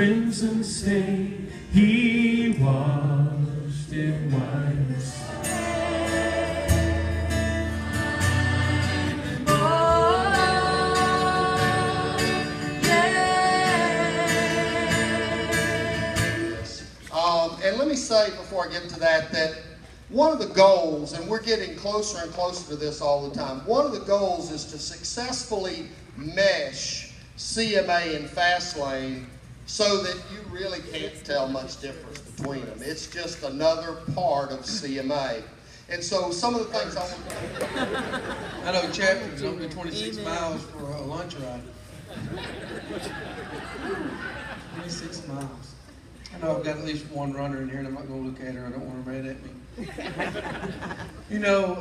crimson stain, he washed in white. And let me say before I get to that, that one of the goals, and we're getting closer and closer to this all the time, one of the goals is to successfully mesh CMA and Fastlane so that you really can't tell much difference between them. It's just another part of CMA. And so some of the things I want to... I know Chapman's only 26 miles for a lunch ride. 26 miles. I know I've got at least one runner in here, and I'm not going to look at her. I don't want her mad at me. You know,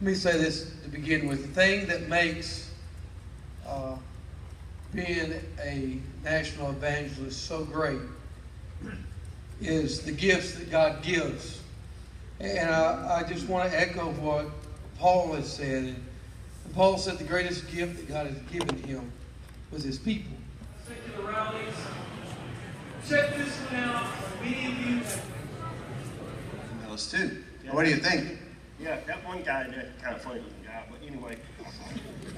let me say this to begin with. The thing that makes being a national evangelist so great is the gifts that God gives. And I just want to echo what Paul has said. And Paul said the greatest gift that God has given him was his people. Secular rallies. Check this one out. Many of you. Those two. Yeah. What do you think? Yeah, that one guy, that kind of funny looking guy, but anyway,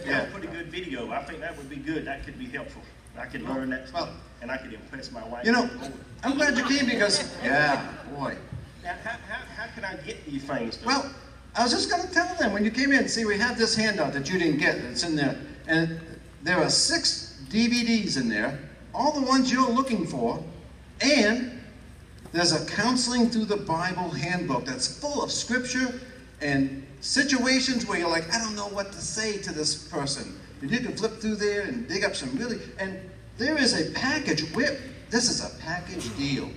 yeah, pretty good video. I think that would be good. That could be helpful. I could learn that, and I could impress my wife. You know, I'm glad you came because, yeah, boy. Now, how can I get these things? Well, I was just going to tell them when you came in. See, we have this handout that you didn't get. It's in there, and there are 6 DVDs in there, all the ones you're looking for, and there's a Counseling Through the Bible handbook that's full of scripture and situations where you're like, I don't know what to say to this person. And you can flip through there and dig up some really, and there is a package. This is a package deal.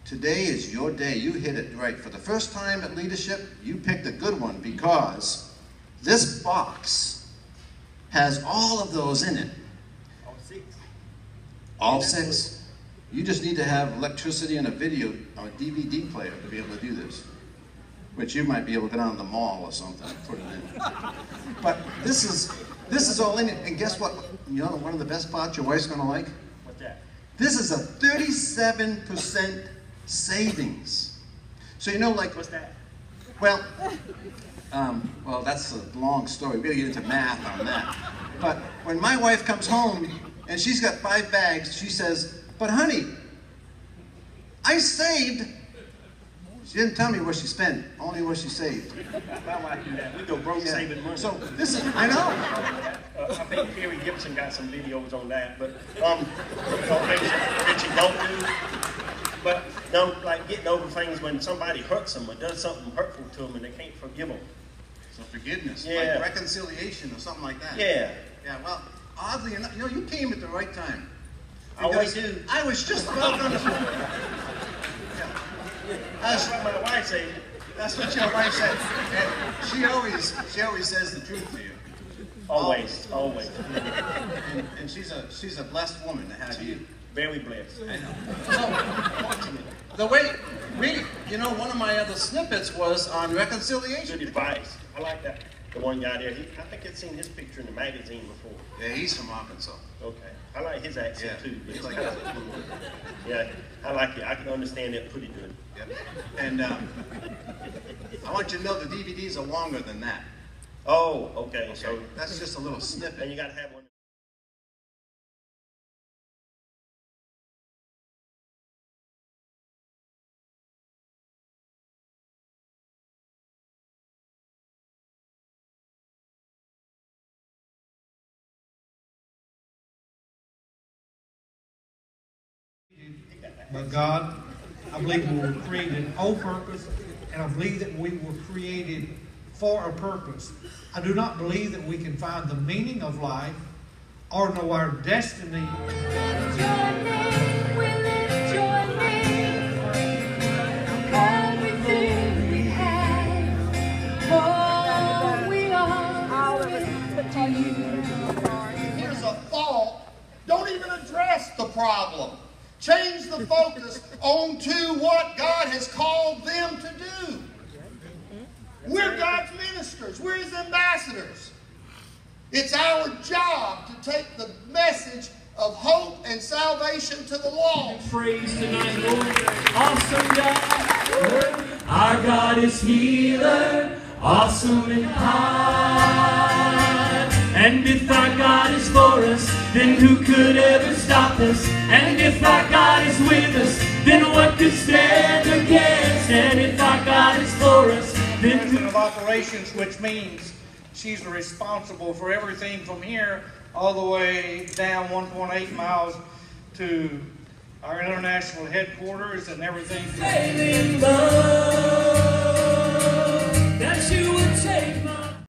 Today is your day. You hit it right. For the first time at Leadership, you picked a good one because this box has all of those in it. All 6. All 6. You just need to have electricity and a video or a DVD player to be able to do this, which you might be able to go down to the mall or something and put it in. But this is all in it. And guess what? You know one of the best parts your wife's going to like? What's that? This is a 37% savings. So you know, like... What's that? Well, that's a long story. We got to get into math on that. But when my wife comes home and she's got 5 bags, she says, but honey, I saved. She didn't tell me what she spent, only what she saved. My wife do that. We go broke saving money. So this is, I know. I think Kerry Gibson got some videos on that, but things that you don't do. But don't like getting over things when somebody hurts them or does something hurtful to them and they can't forgive them. So forgiveness, yeah. like reconciliation or something like that. Yeah. Yeah. Well, oddly enough, you know, you came at the right time. I always do. I was just about on the phone. Yeah. That's what my wife said. That's what your wife said. And she always says the truth to you. Always. And she's a blessed woman to have you. Very blessed. I know. So, the way one of my other snippets was on reconciliation. Good advice. I like that. The one guy there, I think I'd seen his picture in the magazine before. Yeah, he's from Arkansas. Okay. I like his accent too. But Like yeah, I like it. I can understand it pretty good. Yeah. And I want you to know the DVDs are longer than that. Oh, okay. So that's just a little snippet. And you got to have one. But God, I believe we were created on purpose, and I believe that we were created for a purpose. I do not believe that we can find the meaning of life or know our destiny. Here's a thought. Don't even address the problem. Change the focus onto what God has called them to do. We're God's ministers. We're His ambassadors. It's our job to take the message of hope and salvation to the lost. Praise tonight, Lord. Awesome God. Our God is healer, awesome and high. And if our God is for us, then who could ever stop us? And if our God is with us, then what could stand against? And if our God is for us, then President of Operations, which means she's responsible for everything from here all the way down 1.8 miles to our international headquarters and everything.